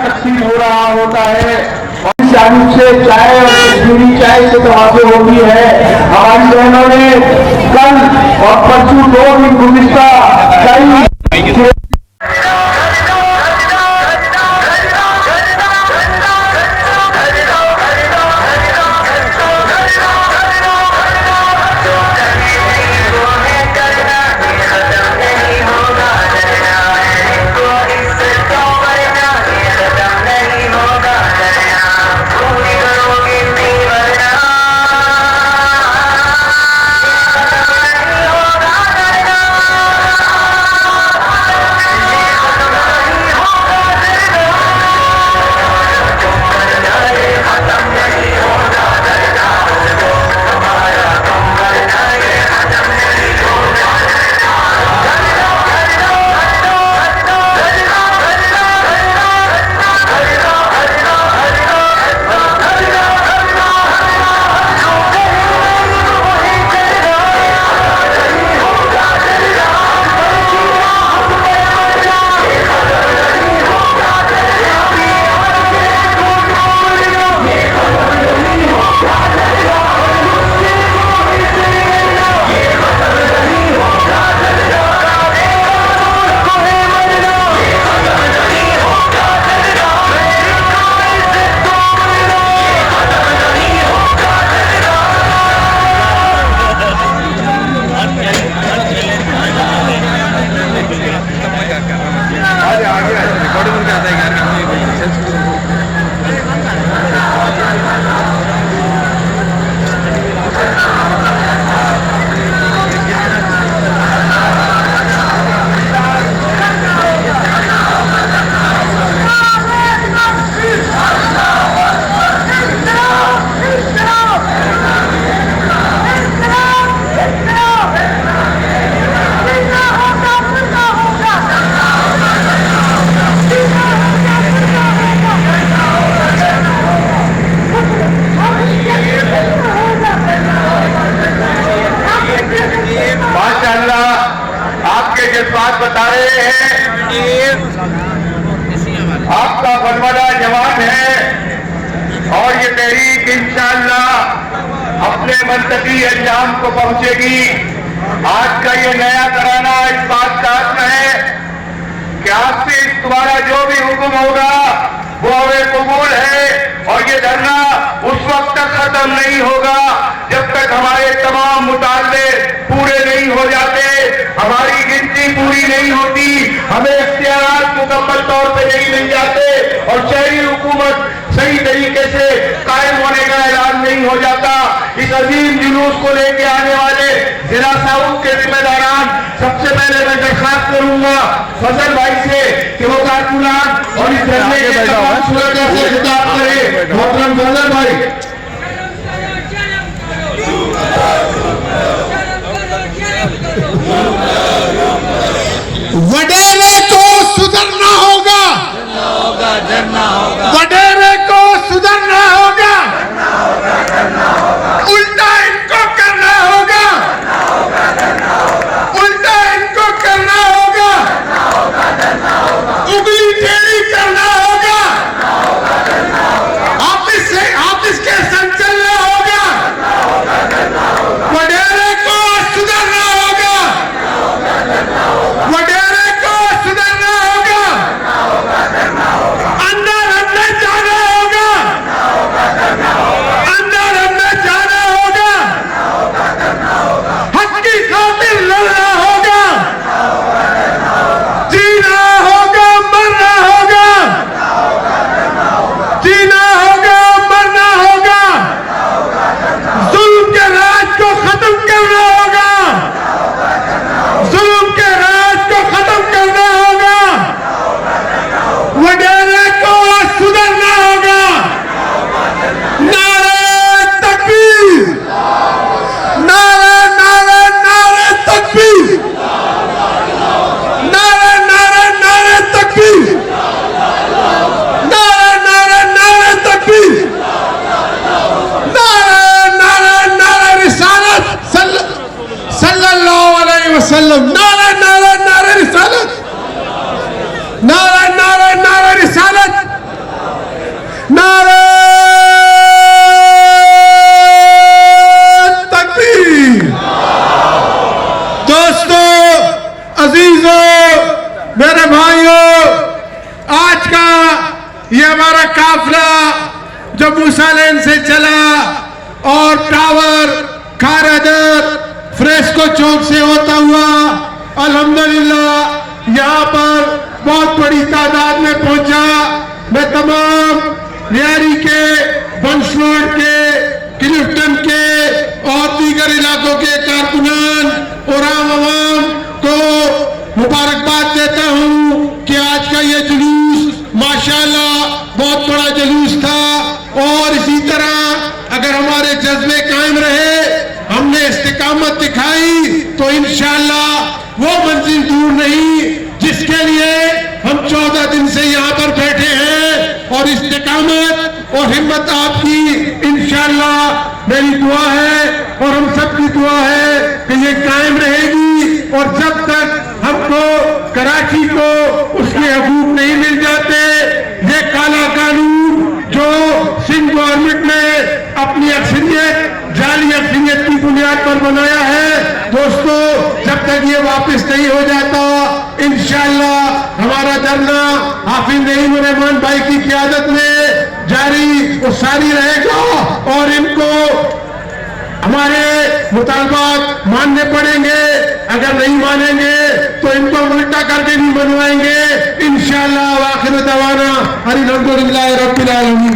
तकसीम हो रहा होता है और चालू से चाय और कश्मीरी चाय से तवाज़े होती है। हमारी बहनों ने कल और परसों 2 दिन गुज़िश्ता कई बात बता रहे हैं। आपका बनवाला जवान है और ये तहरीक इंशाअल्लाह अपने मंतकी अंजाम को पहुंचेगी। आज का ये नया तराना इस बात का अर्थ है कि आज से तुम्हारा जो भी हुक्म होगा वो हमें कबूल है और ये धरना उस वक्त तक खत्म नहीं होगा जब तक हमारे तमाम मुतालबे पूरे नहीं हो जाते, हमारी गिनती पूरी नहीं होती, हमें इख्तियार मुकम्मल तौर पे नहीं मिल जाते और शहरी हुकूमत सही तरीके से कायम होने का ऐलान नहीं हो जाता। इस अजीम जुलूस को लेके आने वाले जिला साउथ के जिम्मेदारान सबसे पहले मैं दरखास्त करूंगा फजल भाई से कि वो कारकुनान और इस धरने के तमाम सूरत से खिताब करें। मोहतरम फजल भाई। वडेरे को सुधरना होगा, वडेरे को सुधरना होगा, उल्टा इनको करना होगा, उल्टा इनको करना होगा, उंगली टेढ़ी करना होगा। आप इसके ये हमारा काफिला जो मूसा लेन से चला और टावर खारदर फ्रेस्को चौक से होता हुआ अल्हम्दुलिल्लाह यहाँ पर बहुत बड़ी तादाद में पहुंचा। मैं तमाम लियारी के, बंसवाड़ के, क्लिफ्टन के और दीगर इलाकों के कारकुनान और आम आवाम को मुबारकबाद देता हूँ कि आज का ये जुलूस माशाल्लाह बहुत बड़ा जुलूस था। और इसी तरह अगर हमारे जज्बे कायम रहे, हमने इस्तिकामत दिखाई, तो इंशाअल्लाह वो मंजिल दूर नहीं जिसके लिए हम 14 दिन से यहाँ पर बैठे हैं। और इस्तिकामत और हिम्मत आपकी इंशाअल्लाह मेरी दुआ है और हम सबकी दुआ है कि ये कायम रहेगी। और जब तक हमको कराची को उसके हकूक नहीं मिल जाते, ये काला कानून जो सिंध गवर्नमेंट ने अपनी अक्सरियत, जाली अक्सरियत की बुनियाद पर बनाया है, दोस्तों जब तक ये वापस नहीं हो जाता, इंशाअल्लाह हमारा धरना हाफिज नईम रहमान भाई की क़यादत में जारी और सारी रहेगा। और इनको हमारे मुतालबात मानने पड़ेंगे, अगर नहीं मानेंगे तो इनको उल्टा करके भी मनवाएंगे इंशाअल्लाह। आखिर दवाना अल्हम्दुलिल्लाह रब्बिल आलमीन।